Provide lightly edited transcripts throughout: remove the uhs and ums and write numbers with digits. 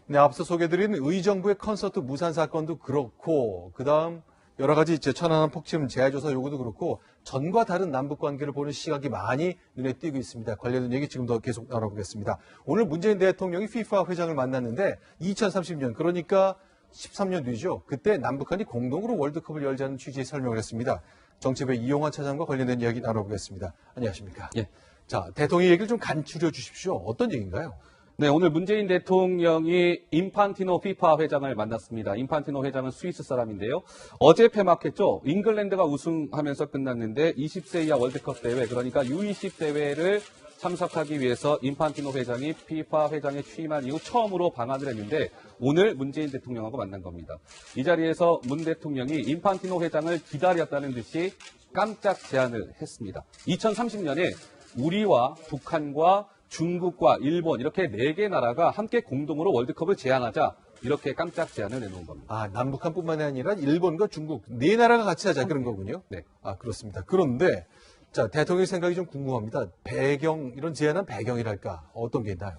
네, 앞서 소개드린 의정부의 콘서트 무산 사건도 그렇고, 그 다음 여러 가지 천안함 폭침 재해조사 요구도 그렇고, 전과 다른 남북 관계를 보는 시각이 많이 눈에 띄고 있습니다. 관련된 얘기 지금 더 계속 나눠보겠습니다. 오늘 문재인 대통령이 FIFA 회장을 만났는데 2030년, 그러니까 13년 뒤죠. 그때 남북한이 공동으로 월드컵을 열자는 취지의 설명을 했습니다. 정치부의 이용환 차장과 관련된 이야기 나눠보겠습니다. 안녕하십니까? 예. 자, 대통령 얘기를 좀 간추려 주십시오. 어떤 얘기인가요? 네, 오늘 문재인 대통령이 인판티노 피파 회장을 만났습니다. 인판티노 회장은 스위스 사람인데요. 어제 폐막했죠. 잉글랜드가 우승하면서 끝났는데 20세 이하 월드컵 대회, 그러니까 U20 대회를 참석하기 위해서 인판티노 회장이 피파 회장에 취임한 이후 처음으로 방한을 했는데 오늘 문재인 대통령하고 만난 겁니다. 이 자리에서 문 대통령이 인판티노 회장을 기다렸다는 듯이 깜짝 제안을 했습니다. 2030년에 우리와 북한과 중국과 일본 이렇게 4개 나라가 함께 공동으로 월드컵을 제안하자, 이렇게 깜짝 제안을 내놓은 겁니다. 아, 남북한뿐만이 아니라 일본과 중국 4나라가 같이 하자 그런 거군요. 네. 아, 그렇습니다. 그런데 자, 대통령의 생각이 좀 궁금합니다. 배경, 이런 제안한 배경이랄까 어떤 게 있나요?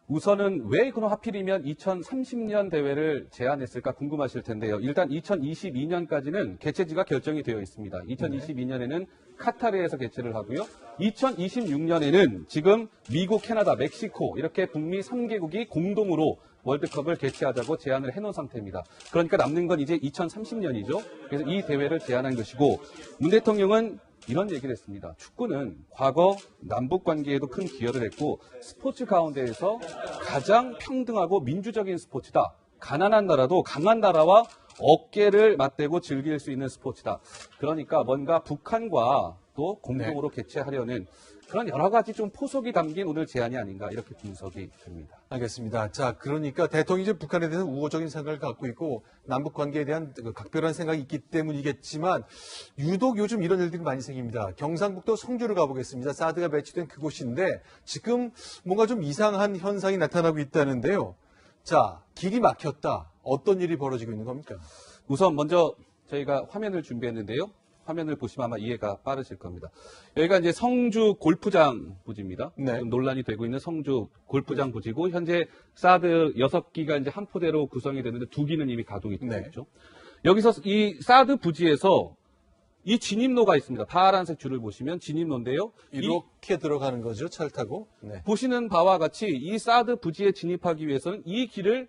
우선은 왜 그럼 하필이면 2030년 대회를 제안했을까 궁금하실 텐데요. 일단 2022년까지는 개최지가 결정이 되어 있습니다. 2022년에는 카타르에서 개최를 하고요. 2026년에는 지금 미국, 캐나다, 멕시코 이렇게 북미 3개국이 공동으로 월드컵을 개최하자고 제안을 해놓은 상태입니다. 그러니까 남는 건 이제 2030년이죠. 그래서 이 대회를 제안한 것이고, 문 대통령은 이런 얘기를 했습니다. 축구는 과거 남북 관계에도 큰 기여를 했고 스포츠 가운데에서 가장 평등하고 민주적인 스포츠다. 가난한 나라도 강한 나라와 어깨를 맞대고 즐길 수 있는 스포츠다. 그러니까 뭔가 북한과 또 공동으로 개최하려는 그런 여러 가지 좀 포석이 담긴 오늘 제안이 아닌가, 이렇게 분석이 됩니다. 알겠습니다. 자, 그러니까 대통령이 이제 북한에 대해서 우호적인 생각을 갖고 있고 남북 관계에 대한 각별한 생각이 있기 때문이겠지만 유독 요즘 이런 일들이 많이 생깁니다. 경상북도 성주를 가보겠습니다. 사드가 배치된 그곳인데 지금 뭔가 좀 이상한 현상이 나타나고 있다는데요. 자, 길이 막혔다. 어떤 일이 벌어지고 있는 겁니까? 우선 먼저 저희가 화면을 준비했는데요. 화면을 보시면 아마 이해가 빠르실 겁니다. 여기가 이제 성주 골프장 부지입니다. 네. 지금 논란이 되고 있는 성주 골프장 부지고, 현재 사드 6기가 이제 한 포대로 구성이 되는데 2기는 이미 가동이 되고 네. 있죠. 여기서 이 사드 부지에서 이 진입로가 있습니다. 파란색 줄을 보시면 진입로인데요. 이렇게 들어가는 거죠, 차를 타고. 네. 보시는 바와 같이 이 사드 부지에 진입하기 위해서는 이 길을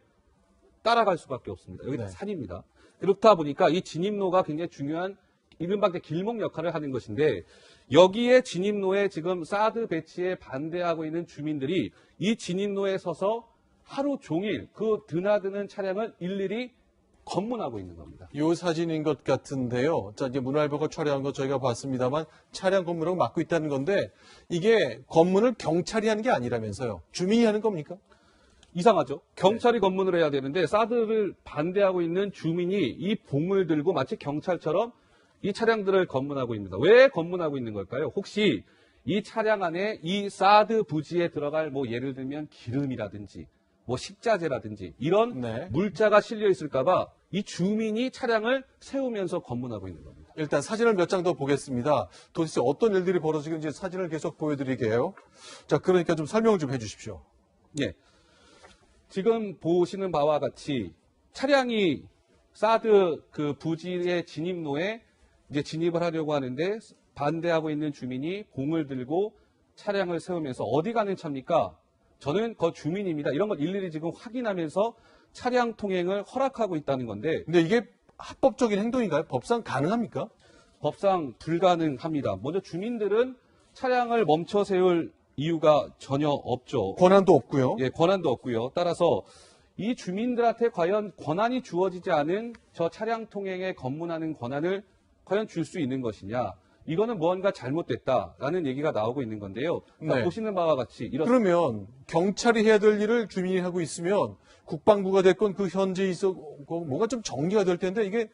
따라갈 수밖에 없습니다. 여기 네. 산입니다. 그렇다 보니까 이 진입로가 굉장히 중요한 이른바 길목 역할을 하는 것인데, 여기에 진입로에 지금 사드 배치에 반대하고 있는 주민들이 이 진입로에 서서 하루 종일 그 드나드는 차량을 일일이 검문하고 있는 겁니다. 이 사진인 것 같은데요. 자, 이제 문화일보가 촬영한 거 저희가 봤습니다만 차량 검문하고 막고 있다는 건데 이게 검문을 경찰이 하는 게 아니라면서요. 주민이 하는 겁니까? 이상하죠? 경찰이 검문을 해야 되는데 사드를 반대하고 있는 주민이 이 봉을 들고 마치 경찰처럼 이 차량들을 검문하고 있습니다. 왜 검문하고 있는 걸까요? 혹시 이 차량 안에 이 사드 부지에 들어갈 뭐 예를 들면 기름이라든지 뭐 식자재라든지 이런 네. 물자가 실려 있을까봐 이 주민이 차량을 세우면서 검문하고 있는 겁니다. 일단 사진을 몇 장 더 보겠습니다. 도대체 어떤 일들이 벌어지는지 사진을 계속 보여드릴게요. 자, 그러니까 좀 설명 좀 해주십시오. 예. 지금 보시는 바와 같이 차량이 사드 그 부지의 진입로에 이제 진입을 하려고 하는데 반대하고 있는 주민이 봉을 들고 차량을 세우면서 어디 가는 차입니까? 저는 그 주민입니다. 이런 걸 일일이 지금 확인하면서 차량 통행을 허락하고 있다는 건데, 근데 이게 합법적인 행동인가요? 법상 가능합니까? 법상 불가능합니다. 먼저 주민들은 차량을 멈춰 세울 이유가 전혀 없죠. 권한도 없고요. 예, 권한도 없고요. 따라서 이 주민들한테 과연 권한이 주어지지 않은 저 차량 통행에 검문하는 권한을 과연 줄 수 있는 것이냐? 이거는 무언가 잘못됐다라는 얘기가 나오고 있는 건데요. 네. 보시는 바와 같이 그러면 경찰이 해야 될 일을 주민이 하고 있으면 국방부가 됐건 그 현지에 있어 뭔가 좀 정리가 될 텐데 이게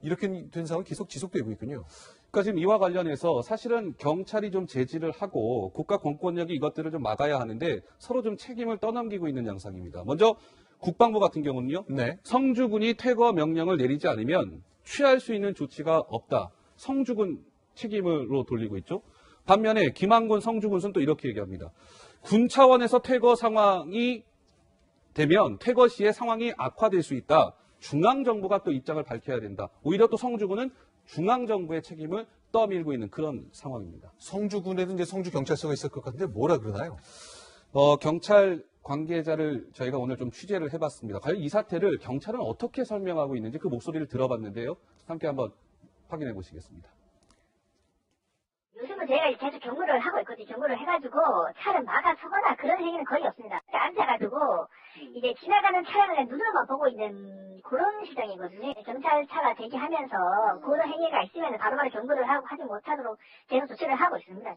이렇게 된 상황이 계속 지속되고 있군요. 그러니까 지금 이와 관련해서 사실은 경찰이 좀 제지를 하고 국가 공권력이 이것들을 좀 막아야 하는데 서로 좀 책임을 떠넘기고 있는 양상입니다. 먼저 국방부 같은 경우는요. 네. 성주군이 퇴거 명령을 내리지 않으면 취할 수 있는 조치가 없다. 성주군 책임으로 돌리고 있죠. 반면에 김한군 성주군은 또 이렇게 얘기합니다. 군 차원에서 퇴거 상황이 되면 퇴거 시에 상황이 악화될 수 있다. 중앙정부가 또 입장을 밝혀야 된다. 오히려 또 성주군은 중앙정부의 책임을 떠밀고 있는 그런 상황입니다. 성주군에도 이제 성주경찰서가 있을 것 같은데 뭐라 그러나요? 경찰 관계자를 저희가 오늘 좀 취재를 해봤습니다. 과연 이 사태를 경찰은 어떻게 설명하고 있는지 그 목소리를 들어봤는데요. 함께 한번 확인해 보시겠습니다. 요즘은 저희가 계속 경고를 하고 있거든요. 경고를 해가지고 차를 막아서거나 그런 행위는 거의 없습니다. 앉아가지고 이제 지나가는 차량을 눈으로만 보고 있는 그런 시장이거든요. 경찰차가 대기하면서 그런 행위가 있으면 바로바로 경고를 하고 하지 못하도록 계속 조치를 하고 있습니다.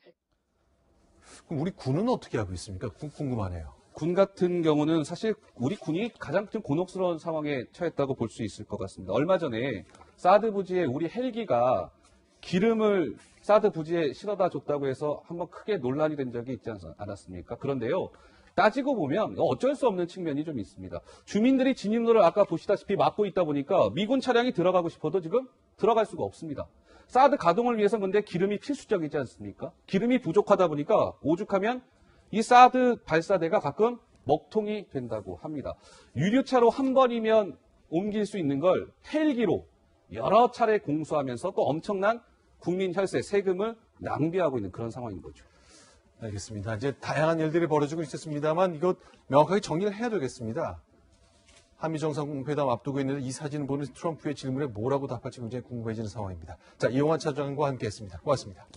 그럼 우리 군은 어떻게 하고 있습니까? 궁금하네요. 군 같은 경우는 사실 우리 군이 가장 좀 곤혹스러운 상황에 처했다고 볼 수 있을 것 같습니다. 얼마 전에 사드 부지에 우리 헬기가 기름을 사드 부지에 실어다 줬다고 해서 한번 크게 논란이 된 적이 있지 않았습니까? 그런데요, 따지고 보면 어쩔 수 없는 측면이 좀 있습니다. 주민들이 진입로를 아까 보시다시피 막고 있다 보니까 미군 차량이 들어가고 싶어도 지금 들어갈 수가 없습니다. 사드 가동을 위해서 근데 기름이 필수적이지 않습니까? 기름이 부족하다 보니까 오죽하면 이 사드 발사대가 가끔 먹통이 된다고 합니다. 유류차로 한 번이면 옮길 수 있는 걸 헬기로 여러 차례 공수하면서 또 엄청난 국민 혈세, 세금을 낭비하고 있는 그런 상황인 거죠. 알겠습니다. 이제 다양한 일들이 벌어지고 있었습니다만 이것 명확하게 정리를 해야 되겠습니다. 한미 정상회담 앞두고 있는데 이 사진을 보는 트럼프의 질문에 뭐라고 답할지 굉장히 궁금해지는 상황입니다. 자, 이용환 차장과 함께했습니다. 고맙습니다.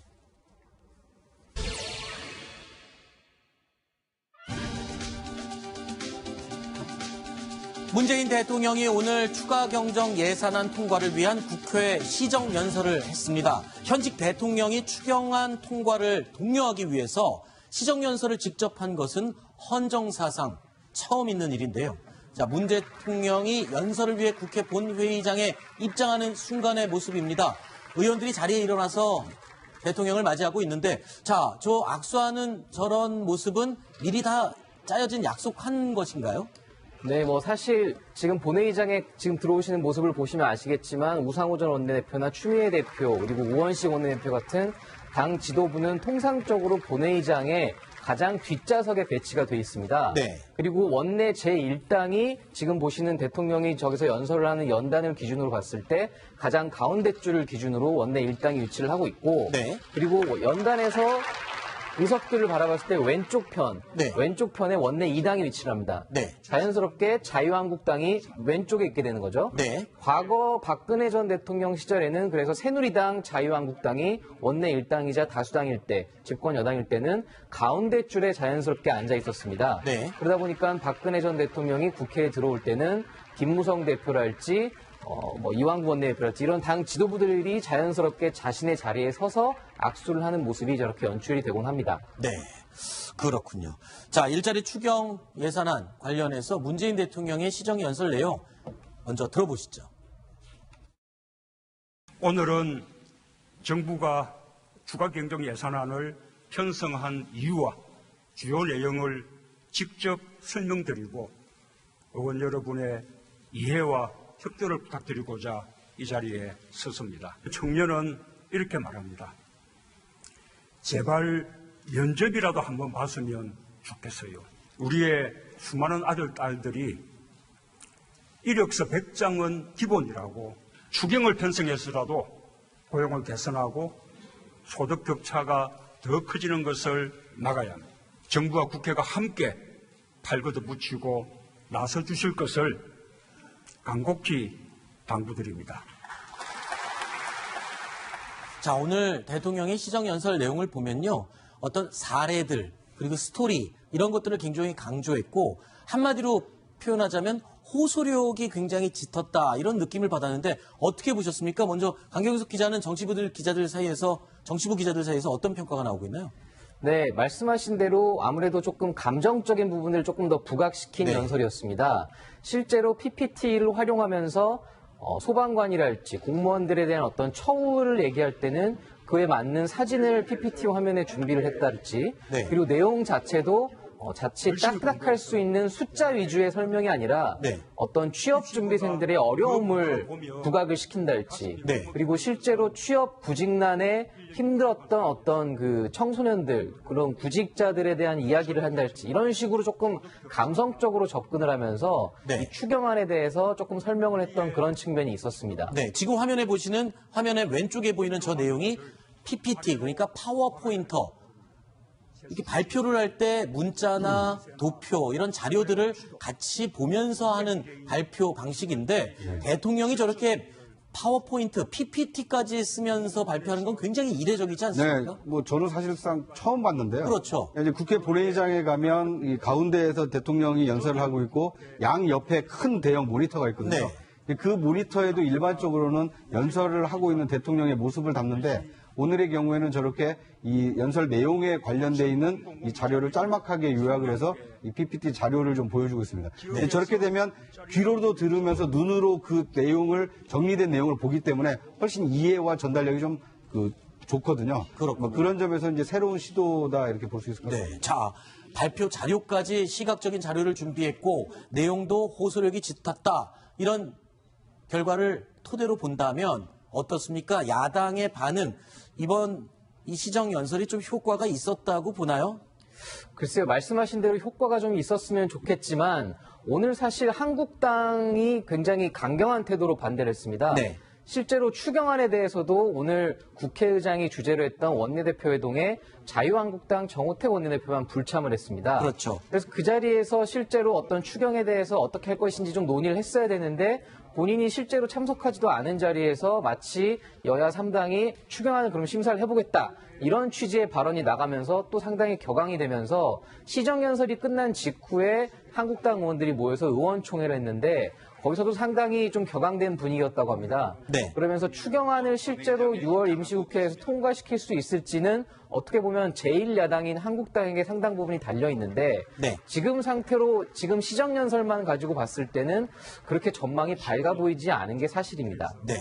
문재인 대통령이 오늘 추가 경정 예산안 통과를 위한 국회 시정연설을 했습니다. 현직 대통령이 추경안 통과를 독려하기 위해서 시정연설을 직접 한 것은 헌정사상 처음 있는 일인데요. 자, 문 대통령이 연설을 위해 국회 본회의장에 입장하는 순간의 모습입니다. 의원들이 자리에 일어나서 대통령을 맞이하고 있는데, 자, 저 악수하는 저런 모습은 미리 다 짜여진 약속한 것인가요? 네, 사실 지금 본회의장에 지금 들어오시는 모습을 보시면 아시겠지만 우상호 전 원내대표나 추미애 대표 그리고 우원식 원내대표 같은 당 지도부는 통상적으로 본회의장에 가장 뒷좌석에 배치가 돼 있습니다. 네. 그리고 원내 제1당이 지금 보시는 대통령이 저기서 연설을 하는 연단을 기준으로 봤을 때 가장 가운데 줄을 기준으로 원내 1당이 위치를 하고 있고 네. 그리고 연단에서 의석들을 바라봤을 때 왼쪽 편에 원내 2당이 위치를 합니다. 네. 자연스럽게 자유한국당이 왼쪽에 있게 되는 거죠. 네. 과거 박근혜 전 대통령 시절에는 그래서 새누리당, 자유한국당이 원내 1당이자 다수당일 때, 집권 여당일 때는 가운데 줄에 자연스럽게 앉아 있었습니다. 네. 그러다 보니까 박근혜 전 대통령이 국회에 들어올 때는 김무성 대표랄지 이완구 원내대표랄지 이런 당 지도부들이 자연스럽게 자신의 자리에 서서 악수를 하는 모습이 저렇게 연출이 되곤 합니다. 네, 그렇군요. 자, 일자리 추경 예산안 관련해서 문재인 대통령의 시정연설 내용 먼저 들어보시죠. 오늘은 정부가 추가경정 예산안을 편성한 이유와 주요 내용을 직접 설명드리고 의원 여러분의 이해와 협조를 부탁드리고자 이 자리에 섰습니다. 청년은 이렇게 말합니다. 제발 면접이라도 한번 봤으면 좋겠어요. 우리의 수많은 아들, 딸들이 이력서 100장은 기본이라고 추경을 편성해서라도 고용을 개선하고 소득 격차가 더 커지는 것을 막아야 합니다. 정부와 국회가 함께 팔걷어 붙이고 나서 주실 것을 간곡히 당부드립니다. 자, 오늘 대통령의 시정연설 내용을 보면요. 어떤 사례들, 그리고 스토리, 이런 것들을 굉장히 강조했고, 한마디로 표현하자면 호소력이 굉장히 짙었다, 이런 느낌을 받았는데, 어떻게 보셨습니까? 먼저 강경석 기자는 정치부 기자들 사이에서 어떤 평가가 나오고 있나요? 네, 말씀하신 대로 아무래도 조금 감정적인 부분을 조금 더 부각시킨 네. 연설이었습니다. 실제로 PPT를 활용하면서 소방관이랄지 공무원들에 대한 어떤 처우를 얘기할 때는 그에 맞는 사진을 PPT 화면에 준비를 했달지 네. 그리고 내용 자체도 자칫 딱딱할 수 있는 숫자 위주의 설명이 아니라 네. 어떤 취업 준비생들의 어려움을 부각을 시킨달지 네. 그리고 실제로 취업 부직난에 힘들었던 어떤 그 청소년들 그런 구직자들에 대한 이야기를 한달지 이런 식으로 조금 감성적으로 접근을 하면서 네. 이 추경안에 대해서 조금 설명을 했던 그런 측면이 있었습니다. 네, 지금 화면에 보시는 화면의 왼쪽에 보이는 저 내용이 PPT 그러니까 파워포인터 이렇게 발표를 할 때 문자나 도표 이런 자료들을 같이 보면서 하는 발표 방식인데 대통령이 저렇게 파워포인트, PPT까지 쓰면서 발표하는 건 굉장히 이례적이지 않습니까? 네, 뭐 저는 사실상 처음 봤는데요. 그렇죠. 이제 국회 본회의장에 가면 이 가운데에서 대통령이 연설을 하고 있고 양 옆에 큰 대형 모니터가 있거든요. 그 모니터에도 일반적으로는 연설을 하고 있는 대통령의 모습을 담는데 오늘의 경우에는 저렇게 이 연설 내용에 관련돼 있는 이 자료를 짤막하게 요약을 해서 이 PPT 자료를 좀 보여주고 있습니다. 근데 저렇게 되면 귀로도 들으면서 눈으로 그 내용을 정리된 내용을 보기 때문에 훨씬 이해와 전달력이 좀 좋거든요. 그렇군요. 뭐 그런 점에서 이제 새로운 시도다 이렇게 볼 수 있을 것 같습니다. 네, 자 발표 자료까지 시각적인 자료를 준비했고 내용도 호소력이 짙었다 이런 결과를 토대로 본다면 어떻습니까? 야당의 반응 이번 이 시정 연설이 좀 효과가 있었다고 보나요? 글쎄요, 말씀하신 대로 효과가 좀 있었으면 좋겠지만 오늘 사실 한국당이 굉장히 강경한 태도로 반대를 했습니다. 네. 실제로 추경안에 대해서도 오늘 국회의장이 주재로 했던 원내대표 회동에 자유한국당 정호택 원내대표만 불참을 했습니다. 그렇죠. 그래서 그 자리에서 실제로 어떤 추경에 대해서 어떻게 할 것인지 좀 논의를 했어야 되는데 본인이 실제로 참석하지도 않은 자리에서 마치 여야 3당이 추경안을 그럼 심사를 해보겠다. 이런 취지의 발언이 나가면서 또 상당히 격앙이 되면서 시정연설이 끝난 직후에 한국당 의원들이 모여서 의원총회를 했는데 거기서도 상당히 좀 격앙된 분위기였다고 합니다. 네. 그러면서 추경안을 실제로 6월 임시국회에서 통과시킬 수 있을지는 어떻게 보면 제1야당인 한국당에게 상당 부분이 달려 있는데 네. 지금 상태로 지금 시정연설만 가지고 봤을 때는 그렇게 전망이 밝아 보이지 않은 게 사실입니다. 네.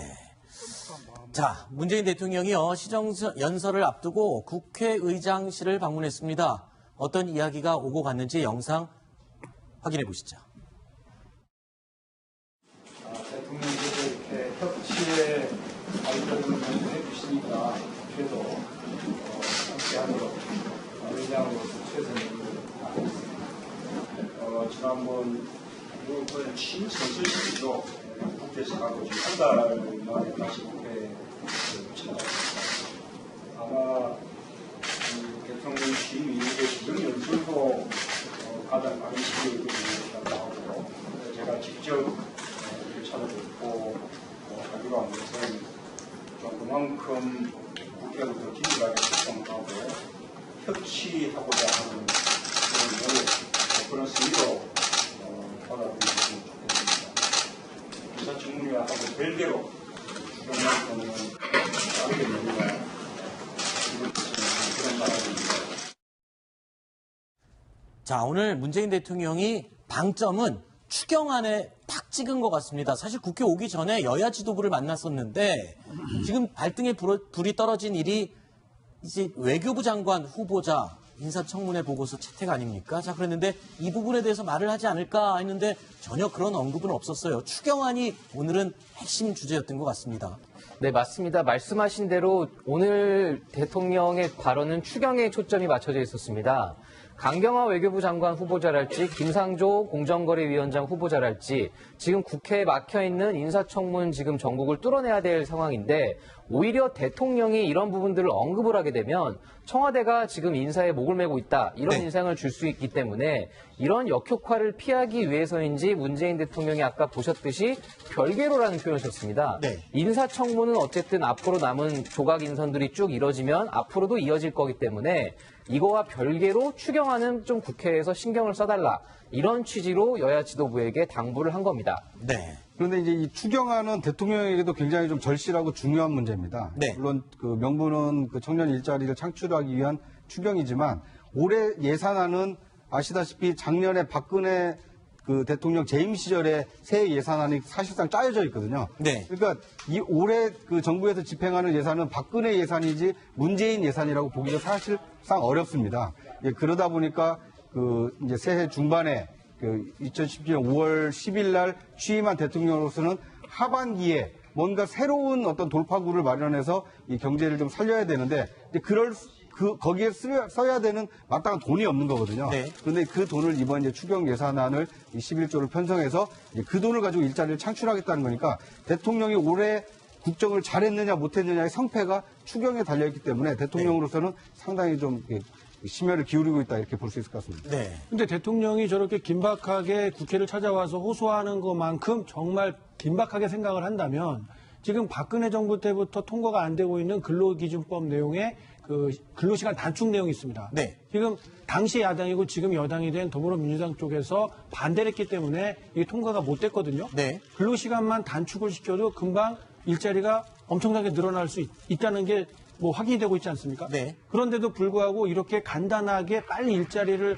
자, 문재인 대통령이요 시정연설을 앞두고 국회의장실을 방문했습니다. 어떤 이야기가 오고 갔는지 영상 확인해 보시죠. 대통령께서 이렇게 협치에 관련을 해 주시니까 그래도 함께하도록 의장으로서 최선을 다하겠습니다. 지난번 6월 친선실시도 국회에서 가고 지금 한 달 만에 다시 국회에 찾아왔습니다. 아마 대통령 취임 이후에 시정연설도 가장 많은 시기를 하고 제가 직접 찾아뵙고 하기로 한 것은 좀 그만큼 국회를 더 긴밀하게 소통하고 협치하고자 하는 그런 노력, 그런 의미로 받아들이시면 좋겠습니다. 인사청문회하고 별개로 추경안은 다르게 논의가 이루어지는 그런 바람입니다. 자, 오늘 문재인 대통령이 방점은 추경안에 팍 찍은 것 같습니다. 사실 국회 오기 전에 여야 지도부를 만났었는데 지금 발등에 불이 떨어진 일이 이제 외교부 장관 후보자 인사청문회 보고서 채택 아닙니까? 자, 그랬는데 이 부분에 대해서 말을 하지 않을까 했는데 전혀 그런 언급은 없었어요. 추경안이 오늘은 핵심 주제였던 것 같습니다. 네, 맞습니다. 말씀하신 대로 오늘 대통령의 발언은 추경에 초점이 맞춰져 있었습니다. 강경화 외교부 장관 후보자랄지 김상조 공정거래위원장 후보자랄지 지금 국회에 막혀있는 인사청문 지금 전국을 뚫어내야 될 상황인데 오히려 대통령이 이런 부분들을 언급을 하게 되면 청와대가 지금 인사에 목을 메고 있다 이런 네. 인상을 줄 수 있기 때문에 이런 역효과를 피하기 위해서인지 문재인 대통령이 아까 보셨듯이 별개로라는 표현을 썼습니다. 네. 인사청문은 어쨌든 앞으로 남은 조각 인선들이 쭉 이뤄지면 앞으로도 이어질 거기 때문에 이거와 별개로 추경안은 좀 국회에서 신경을 써달라 이런 취지로 여야 지도부에게 당부를 한 겁니다. 네. 그런데 이제 이 추경안은 대통령에게도 굉장히 좀 절실하고 중요한 문제입니다. 네. 물론 그 명분은 그 청년 일자리를 창출하기 위한 추경이지만 올해 예산안은 아시다시피 작년에 박근혜 그 대통령 재임 시절에 새 예산안이 사실상 짜여져 있거든요. 네. 그러니까 이 올해 그 정부에서 집행하는 예산은 박근혜 예산이지 문재인 예산이라고 보기가 사실상 어렵습니다. 예, 그러다 보니까 이제 새해 중반에 2017년 5월 10일 날 취임한 대통령으로서는 하반기에 뭔가 새로운 어떤 돌파구를 마련해서 이 경제를 좀 살려야 되는데, 이제 거기에 써야 되는 마땅한 돈이 없는 거거든요. 네. 그런데 그 돈을 이번 이제 추경 예산안을 11조를 편성해서 그 돈을 가지고 일자리를 창출하겠다는 거니까, 대통령이 올해 국정을 잘했느냐 못했느냐의 성패가 추경에 달려있기 때문에 대통령으로서는 상당히 좀 심혈을 기울이고 있다, 이렇게 볼 수 있을 것 같습니다. 네. 근데 대통령이 저렇게 긴박하게 국회를 찾아와서 호소하는 것만큼 정말 긴박하게 생각을 한다면, 지금 박근혜 정부 때부터 통과가 안 되고 있는 근로기준법 내용에 그 근로시간 단축 내용이 있습니다. 네. 지금 당시 야당이고 지금 여당이 된 더불어민주당 쪽에서 반대를 했기 때문에 이게 통과가 못 됐거든요. 네. 근로시간만 단축을 시켜도 금방 일자리가 엄청나게 늘어날 수 있다는 게 뭐 확인이 되고 있지 않습니까? 네. 그런데도 불구하고 이렇게 간단하게 빨리 일자리를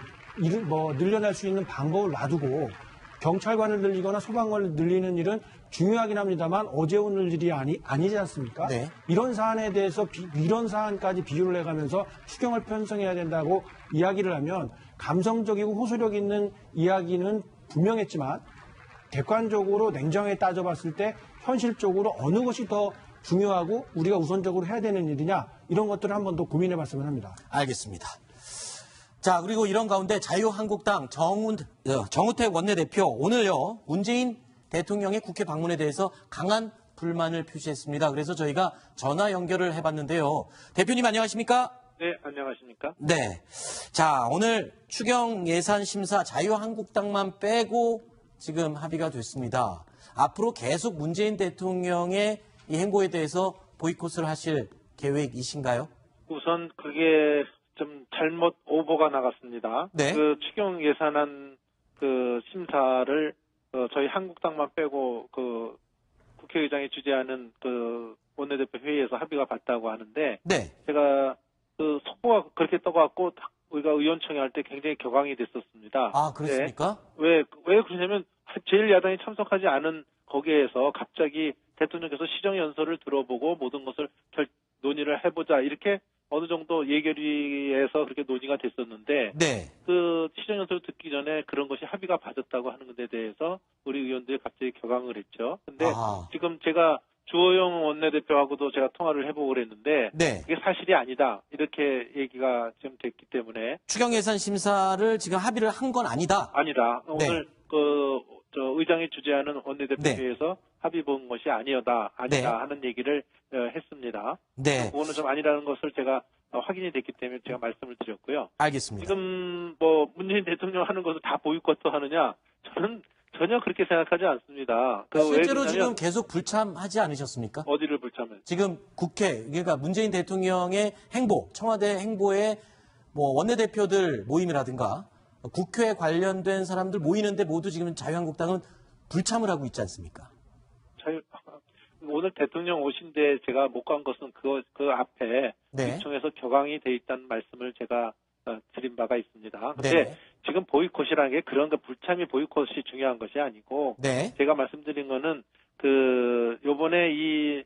늘려날 수 있는 방법을 놔두고 경찰관을 늘리거나 소방관을 늘리는 일은 중요하긴 합니다만 어제 오늘 일이 아니지 않습니까? 네. 이런 사안에 대해서 이런 사안까지 비교를 해가면서 추경을 편성해야 된다고 이야기를 하면, 감성적이고 호소력 있는 이야기는 분명했지만 객관적으로 냉정하게 따져봤을 때 현실적으로 어느 것이 더 중요하고 우리가 우선적으로 해야 되는 일이냐, 이런 것들을 한 번 더 고민해봤으면 합니다. 알겠습니다. 자, 그리고 이런 가운데 자유한국당 정우택 원내대표 오늘요 문재인 대통령의 국회 방문에 대해서 강한 불만을 표시했습니다. 그래서 저희가 전화 연결을 해봤는데요. 대표님 안녕하십니까? 네, 안녕하십니까? 네. 자, 오늘 추경 예산 심사 자유한국당만 빼고 지금 합의가 됐습니다. 앞으로 계속 문재인 대통령의 이 행보에 대해서 보이콧을 하실 계획이신가요? 우선 그게 좀 잘못 오보가 나갔습니다. 네. 그 추경 예산안 그 심사를 저희 한국당만 빼고 그 국회의장이 주재하는 그 원내대표 회의에서 합의가 봤다고 하는데, 네. 제가 그 속보가 그렇게 떠갖고 우리가 의원총회 할 때 굉장히 격앙이 됐었습니다. 아, 그렇습니까? 왜 그러냐면 제1야당이 참석하지 않은 거기에서 갑자기 대통령께서 시정연설을 들어보고 모든 것을 논의를 해보자, 이렇게 어느 정도 예결위에서 그렇게 논의가 됐었는데, 네. 그 시정연설을 듣기 전에 그런 것이 합의가 봐졌다고 하는 것에 대해서 우리 의원들이 갑자기 격앙을 했죠. 근데 지금 제가 주호영 원내대표하고도 제가 통화를 해보고 그랬는데, 네. 그게 사실이 아니다, 이렇게 얘기가 지금 됐기 때문에. 추경 예산 심사를 지금 합의를 한 건 아니다. 아니다. 네. 오늘 의장이 주재하는 원내대표회에서 합의 본 것이 아니다 네. 하는 얘기를 했습니다. 네. 그거는 좀 아니라는 것을 제가 확인이 됐기 때문에 제가 말씀을 드렸고요. 알겠습니다. 지금 뭐 문재인 대통령 하는 것을 다 보이콧 하느냐? 저는 전혀 그렇게 생각하지 않습니다. 실제로 왜 지금 계속 불참하지 않으셨습니까? 어디를 불참을? 지금 국회, 그러니까 문재인 대통령의 행보, 청와대 행보에 뭐 원내대표들 모임이라든가 국회 관련된 사람들 모이는데 모두 지금 자유한국당은 불참을 하고 있지 않습니까? 오늘 대통령 오신데 제가 못 간 것은 그 앞에 네. 의총에서 격앙이 돼 있다는 말씀을 제가 드린 바가 있습니다. 그런데 네. 지금 보이콧이라는 게 그런 거 불참이 보이콧이 중요한 것이 아니고, 네. 제가 말씀드린 거는 요번에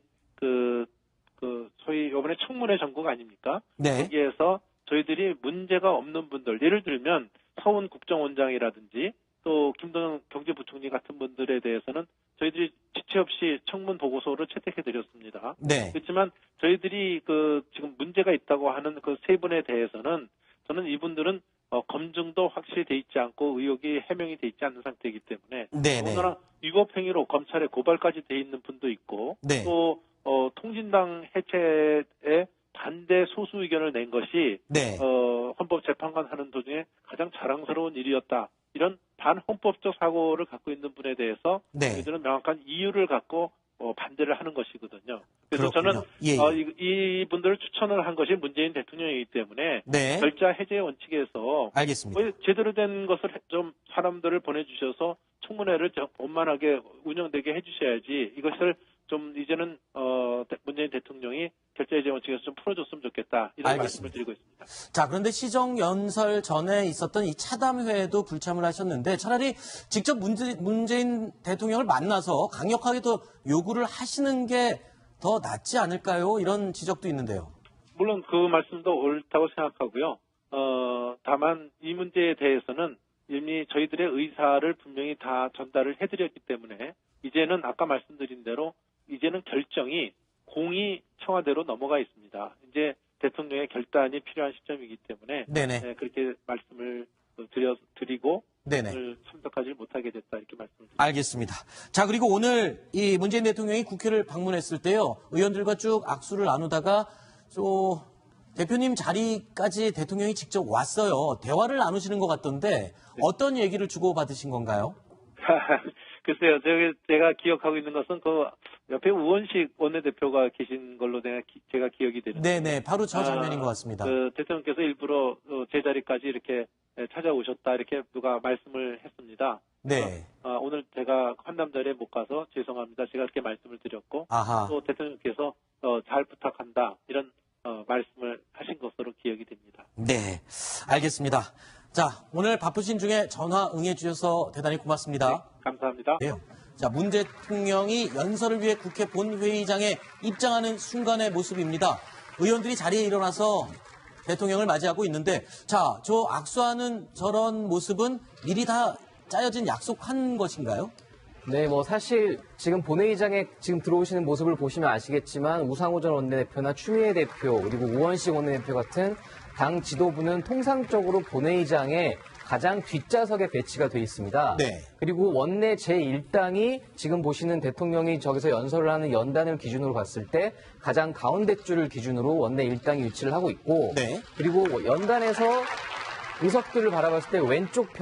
소위 요번에 청문회 전국 아닙니까? 네. 거기에서 저희들이 문제가 없는 분들, 예를 들면 서훈 국정원장이라든지 또 김동연 경제부총리 같은 분들에 대해서는 저희들이 지체 없이 청문 보고서를 채택해 드렸습니다. 네. 그렇지만 저희들이 지금 문제가 있다고 하는 그 세 분에 대해서는 저는 이분들은 검증도 확실히 돼 있지 않고 의혹이 해명이 돼 있지 않는 상태이기 때문에, 네. 더군다나 위법행위로 검찰에 고발까지 돼 있는 분도 있고, 네. 또 통진당 해체에 반대 소수 의견을 낸 것이 네. 헌법재판관 하는 도중에 가장 자랑스러운 일이었다, 이런 반헌법적 사고를 갖고 있는 분에 대해서 네. 저희들은 명확한 이유를 갖고 반대를 하는 것이거든요. 그래서 그렇군요. 저는 이분들을 추천을 한 것이 문재인 대통령이기 때문에 네. 결자 해제 원칙에서 알겠습니다. 제대로 된 것을 좀 사람들을 보내주셔서 청문회를 좀 원만하게 운영되게 해주셔야지, 이것을 좀 이제는 문재인 대통령이 결자 해제 원칙에서 좀 풀어줬으면 좋겠다, 이런 알겠습니다. 말씀을 드리고 있습니다. 자, 그런데 시정연설 전에 있었던 이 차담회에도 불참을 하셨는데 차라리 직접 문재인 대통령을 만나서 강력하게 더 요구를 하시는 게 더 낫지 않을까요? 이런 지적도 있는데요. 물론 그 말씀도 옳다고 생각하고요. 다만 이 문제에 대해서는 이미 저희들의 의사를 분명히 다 전달을 해드렸기 때문에 이제는 아까 말씀드린 대로 이제는 결정이 공이 청와대로 넘어가 있습니다. 이제 대통령의 결단이 필요한 시점이기 때문에 네네. 그렇게 말씀을 드리고 네네. 오늘 참석하지 못하게 됐다 이렇게 말씀드립니다. 알겠습니다. 자, 그리고 오늘 이 문재인 대통령이 국회를 방문했을 때요, 의원들과 쭉 악수를 나누다가 대표님 자리까지 대통령이 직접 왔어요. 대화를 나누시는 것 같던데 어떤 얘기를 주고받으신 건가요? 글쎄요, 제가 기억하고 있는 것은 그 옆에 우원식 원내대표가 계신 걸로 제가 기억이 되는데. 네네, 바로 저 장면인 것 같습니다. 대통령께서 일부러 제 자리까지 이렇게 찾아오셨다 이렇게 누가 말씀을 했습니다. 네. 오늘 제가 환담 자리에 못 가서 죄송합니다. 제가 그렇게 말씀을 드렸고 아하. 또 대통령께서 잘 부탁한다 이런 말씀을 하신 것으로 기억이 됩니다. 네, 알겠습니다. 자, 오늘 바쁘신 중에 전화 응해주셔서 대단히 고맙습니다. 네, 감사합니다. 네. 자, 문 대통령이 연설을 위해 국회 본회의장에 입장하는 순간의 모습입니다. 의원들이 자리에 일어나서 대통령을 맞이하고 있는데, 자, 저 악수하는 저런 모습은 미리 다 짜여진 약속한 것인가요? 네, 뭐 사실 지금 본회의장에 지금 들어오시는 모습을 보시면 아시겠지만 우상호 전 원내대표나 추미애 대표 그리고 우원식 원내대표 같은 당 지도부는 통상적으로 본회의장에 가장 뒷좌석에 배치가 돼 있습니다. 네. 그리고 원내 제1당이 지금 보시는 대통령이 저기서 연설을 하는 연단을 기준으로 봤을 때 가장 가운데 줄을 기준으로 원내 1당이 위치를 하고 있고 네. 그리고 연단에서 의석들을 바라봤을 때 왼쪽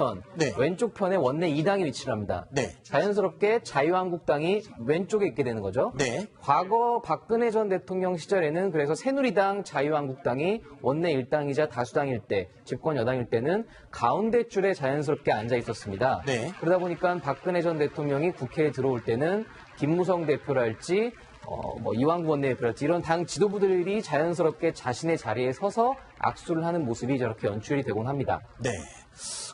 편에 원내 2당이 위치를 합니다. 네. 자연스럽게 자유한국당이 왼쪽에 있게 되는 거죠. 네. 과거 박근혜 전 대통령 시절에는 그래서 새누리당, 자유한국당이 원내 1당이자 다수당일 때, 집권 여당일 때는 가운데 줄에 자연스럽게 앉아 있었습니다. 네. 그러다 보니까 박근혜 전 대통령이 국회에 들어올 때는 김무성 대표랄지 이완구 원내대표랄지 이런 당 지도부들이 자연스럽게 자신의 자리에 서서 악수를 하는 모습이 저렇게 연출이 되곤 합니다. 네,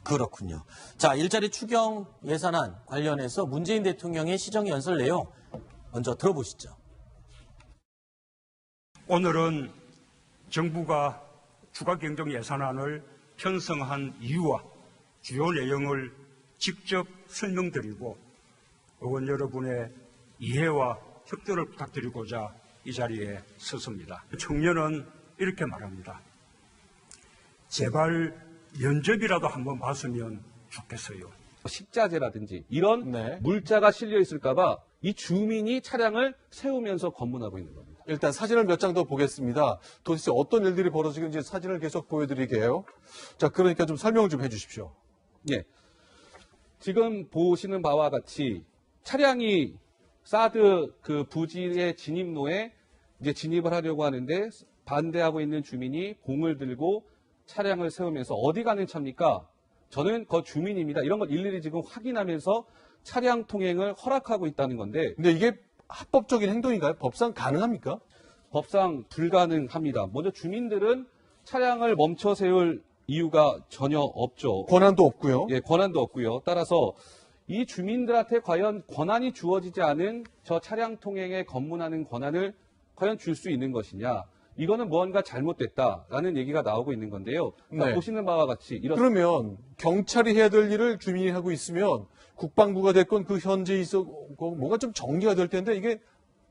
그렇군요. 자, 일자리 추경 예산안 관련해서 문재인 대통령의 시정연설 내용 먼저 들어보시죠. 오늘은 정부가 추가 경정 예산안을 편성한 이유와 주요 내용을 직접 설명드리고 의원 여러분의 이해와 협조를 부탁드리고자 이 자리에 섰습니다. 청년은 이렇게 말합니다. 제발 면접이라도 한번 봤으면 좋겠어요. 식자재라든지 이런 네. 물자가 실려 있을까봐 이 주민이 차량을 세우면서 검문하고 있는 겁니다. 일단 사진을 몇 장 더 보겠습니다. 도대체 어떤 일들이 벌어지는지 사진을 계속 보여드릴게요. 자, 그러니까 좀 설명 좀 해주십시오. 예. 지금 보시는 바와 같이 차량이 사드 그 부지의 진입로에 이제 진입을 하려고 하는데 반대하고 있는 주민이 공을 들고 차량을 세우면서 어디 가는 차입니까? 저는 그 주민입니다. 이런 걸 일일이 지금 확인하면서 차량 통행을 허락하고 있다는 건데 근데 이게 합법적인 행동인가요? 법상 가능합니까? 법상 불가능합니다. 먼저 주민들은 차량을 멈춰 세울 이유가 전혀 없죠. 권한도 없고요. 예, 권한도 없고요. 따라서 이 주민들한테 과연 권한이 주어지지 않은 저 차량 통행에 검문하는 권한을 과연 줄 수 있는 것이냐. 이거는 무언가 잘못됐다라는 얘기가 나오고 있는 건데요. 네. 보시는 바와 같이 이런 그러면 경찰이 해야 될 일을 주민이 하고 있으면 국방부가 됐건 그 현재 뭔가 좀 정리가 될 텐데 이게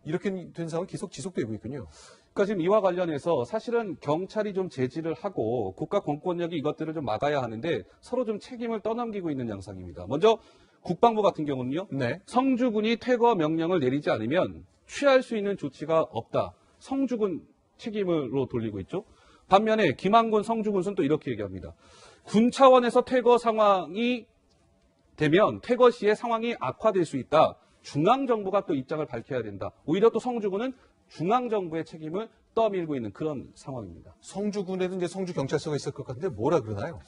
이렇게 된 상황이 계속 지속되고 있군요. 그러니까 지금 이와 관련해서 사실은 경찰이 좀 제지를 하고 국가 공권력이 이것들을 좀 막아야 하는데 서로 좀 책임을 떠넘기고 있는 양상입니다. 먼저 국방부 같은 경우는요. 네. 성주군이 퇴거 명령을 내리지 않으면 취할 수 있는 조치가 없다. 성주군 책임으로 돌리고 있죠. 반면에 김한군 성주군은 또 이렇게 얘기합니다. 군 차원에서 퇴거 상황이 되면 퇴거 시에 상황이 악화될 수 있다. 중앙정부가 또 입장을 밝혀야 된다. 오히려 또 성주군은 중앙정부의 책임을 떠밀고 있는 그런 상황입니다. 성주군에도 이제 성주경찰서가 있을 것 같은데 뭐라 그러나요?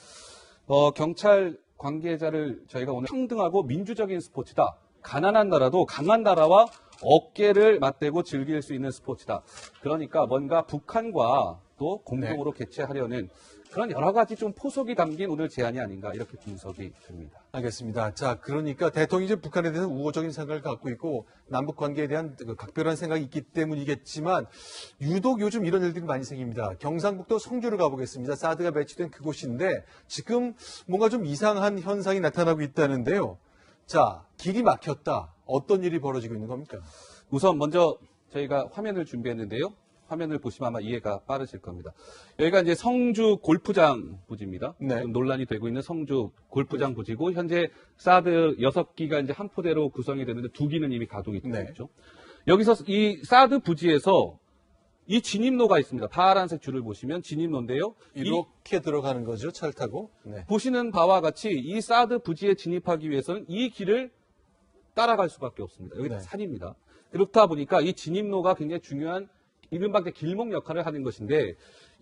경찰 관계자를 저희가 오늘 평등하고 민주적인 스포츠다. 가난한 나라도 강한 나라와 어깨를 맞대고 즐길 수 있는 스포츠다. 그러니까 뭔가 북한과 또 공동으로 개최하려는 그런 여러 가지 좀 포석이 담긴 오늘 제안이 아닌가 이렇게 분석이 됩니다. 알겠습니다. 자, 그러니까 대통령이 이제 북한에 대해서 우호적인 생각을 갖고 있고 남북 관계에 대한 각별한 생각이 있기 때문이겠지만 유독 요즘 이런 일들이 많이 생깁니다. 경상북도 성주를 가보겠습니다. 사드가 배치된 그곳인데 지금 뭔가 좀 이상한 현상이 나타나고 있다는데요. 자, 길이 막혔다. 어떤 일이 벌어지고 있는 겁니까? 우선 먼저 저희가 화면을 준비했는데요. 화면을 보시면 아마 이해가 빠르실 겁니다. 여기가 이제 성주 골프장 부지입니다. 네. 지금 논란이 되고 있는 성주 골프장 부지고 현재 사드 6기가 이제 한 포대로 구성이 되는데 2기는 이미 가동이 되고 네. 있죠. 여기서 이 사드 부지에서 이 진입로가 있습니다. 파란색 줄을 보시면 진입로인데요. 이렇게 들어가는 거죠, 차를 타고. 네. 보시는 바와 같이 이 사드 부지에 진입하기 위해서는 이 길을 따라갈 수밖에 없습니다. 여기 네. 산입니다. 그렇다 보니까 이 진입로가 굉장히 중요한 이른바 길목 역할을 하는 것인데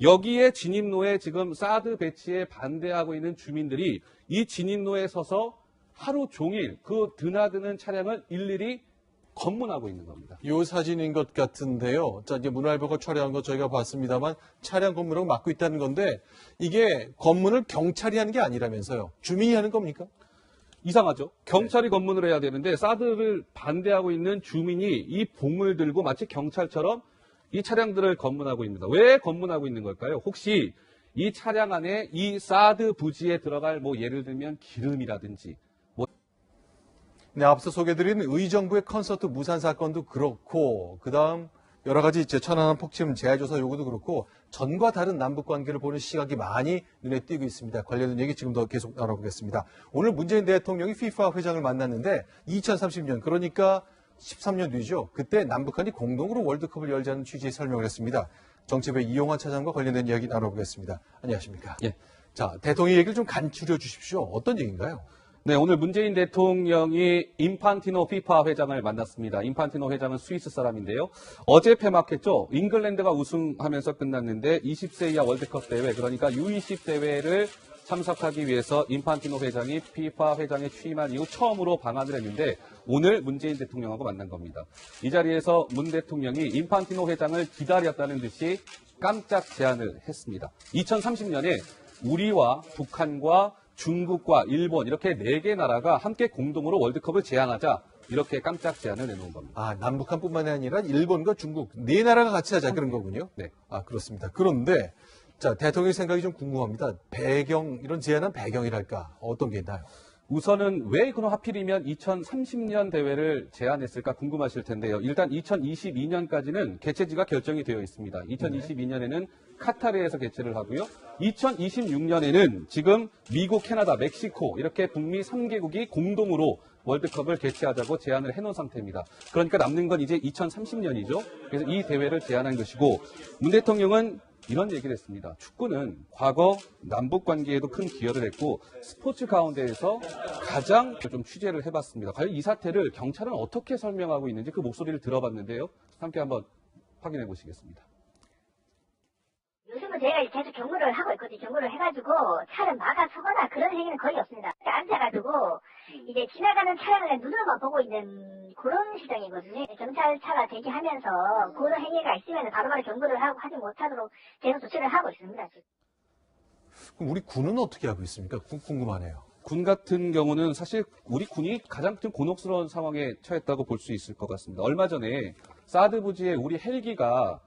여기에 진입로에 지금 사드 배치에 반대하고 있는 주민들이 이 진입로에 서서 하루 종일 그 드나드는 차량을 일일이 검문하고 있는 겁니다. 요 사진인 것 같은데요. 자, 이제 문화일보가 촬영한 거 저희가 봤습니다만 차량 검문하고 막고 있다는 건데 이게 검문을 경찰이 하는 게 아니라면서요. 주민이 하는 겁니까? 이상하죠. 경찰이 검문을 해야 되는데 사드를 반대하고 있는 주민이 이 봉을 들고 마치 경찰처럼 이 차량들을 검문하고 있습니다. 왜 검문하고 있는 걸까요? 혹시 이 차량 안에 이 사드 부지에 들어갈 뭐 예를 들면 기름이라든지 네, 앞서 소개드린 의정부의 콘서트 무산 사건도 그렇고 그다음 여러 가지 이제 천안함 폭침 재해조사 요구도 그렇고 전과 다른 남북 관계를 보는 시각이 많이 눈에 띄고 있습니다. 관련된 얘기 지금 더 계속 나눠보겠습니다. 오늘 문재인 대통령이 FIFA 회장을 만났는데 2030년 그러니까 13년 뒤죠. 그때 남북한이 공동으로 월드컵을 열자는 취지의 설명을 했습니다. 정치부의 이용환 차장과 관련된 이야기 나눠보겠습니다. 안녕하십니까? 예. 자, 대통령 얘기를 좀 간추려 주십시오. 어떤 얘기인가요? 네, 오늘 문재인 대통령이 인판티노 FIFA 회장을 만났습니다. 인판티노 회장은 스위스 사람인데요. 어제 폐막했죠. 잉글랜드가 우승하면서 끝났는데 20세 이하 월드컵 대회, 그러니까 U20 대회를 참석하기 위해서 인판티노 회장이 FIFA 회장에 취임한 이후 처음으로 방한을 했는데 오늘 문재인 대통령하고 만난 겁니다. 이 자리에서 문 대통령이 인판티노 회장을 기다렸다는 듯이 깜짝 제안을 했습니다. 2030년에 우리와 북한과 중국과 일본 이렇게 4개 나라가 함께 공동으로 월드컵을 제안하자 이렇게 깜짝 제안을 내놓은 겁니다. 아, 남북한뿐만이 아니라 일본과 중국 4나라가 같이 하자 그런 거군요. 네. 아, 그렇습니다. 그런데 자, 대통령의 생각이 좀 궁금합니다. 배경, 이런 제안한 배경이랄까 어떤 게 있나요? 우선은 왜 그럼 하필이면 2030년 대회를 제안했을까 궁금하실 텐데요. 일단 2022년까지는 개최지가 결정이 되어 있습니다. 2022년에는 카타르에서 개최를 하고요. 2026년에는 지금 미국, 캐나다, 멕시코 이렇게 북미 3개국이 공동으로 월드컵을 개최하자고 제안을 해놓은 상태입니다. 그러니까 남는 건 이제 2030년이죠. 그래서 이 대회를 제안한 것이고 문 대통령은 이런 얘기를 했습니다. 축구는 과거 남북 관계에도 큰 기여를 했고 스포츠 가운데에서 가장 좀 취재를 해봤습니다. 과연 이 사태를 경찰은 어떻게 설명하고 있는지 그 목소리를 들어봤는데요. 함께 한번 확인해 보시겠습니다. 요즘은 제가 계속 경고를 하고 있거든요. 경고를 해가지고 차를 막아서거나 그런 행위는 거의 없습니다. 앉아가지고 이제 지나가는 차량을 눈으로만 보고 있는 그런 시장이거든요. 경찰차가 대기하면서 그런 행위가 있으면 바로바로 경고를 하고 하지 못하도록 계속 조치를 하고 있습니다. 그럼 우리 군은 어떻게 하고 있습니까? 궁금하네요. 군 같은 경우는 사실 우리 군이 가장 좀 곤혹스러운 상황에 처했다고 볼 수 있을 것 같습니다. 얼마 전에 사드 부지에 우리 헬기가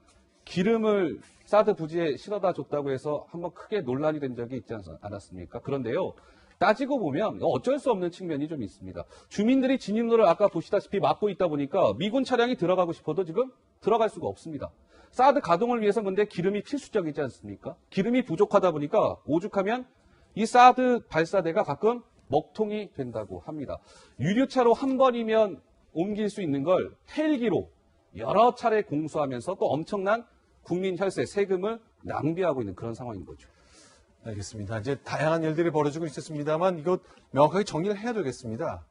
기름을 사드 부지에 실어다 줬다고 해서 한번 크게 논란이 된 적이 있지 않았습니까? 그런데요. 따지고 보면 어쩔 수 없는 측면이 좀 있습니다. 주민들이 진입로를 아까 보시다시피 막고 있다 보니까 미군 차량이 들어가고 싶어도 지금 들어갈 수가 없습니다. 사드 가동을 위해서 근데 기름이 필수적이지 않습니까? 기름이 부족하다 보니까 오죽하면 이 사드 발사대가 가끔 먹통이 된다고 합니다. 유류차로 한 번이면 옮길 수 있는 걸 헬기로 여러 차례 공수하면서 또 엄청난 국민 혈세, 세금을 낭비하고 있는 그런 상황인 거죠. 알겠습니다. 이제 다양한 일들이 벌어지고 있었습니다만 이거 명확하게 정리를 해야 되겠습니다.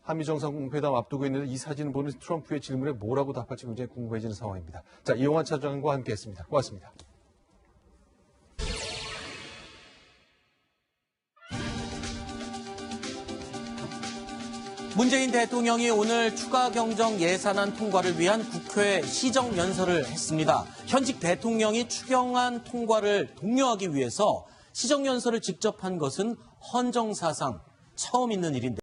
한미 정상회담 앞두고 있는데 이 사진을 보는 트럼프의 질문에 뭐라고 답할지 굉장히 궁금해지는 상황입니다. 자, 이용환 차장과 함께했습니다. 고맙습니다. 문재인 대통령이 오늘 추가 경정 예산안 통과를 위한 국회 시정연설을 했습니다. 현직 대통령이 추경안 통과를 독려하기 위해서 시정연설을 직접 한 것은 헌정사상 처음 있는 일인데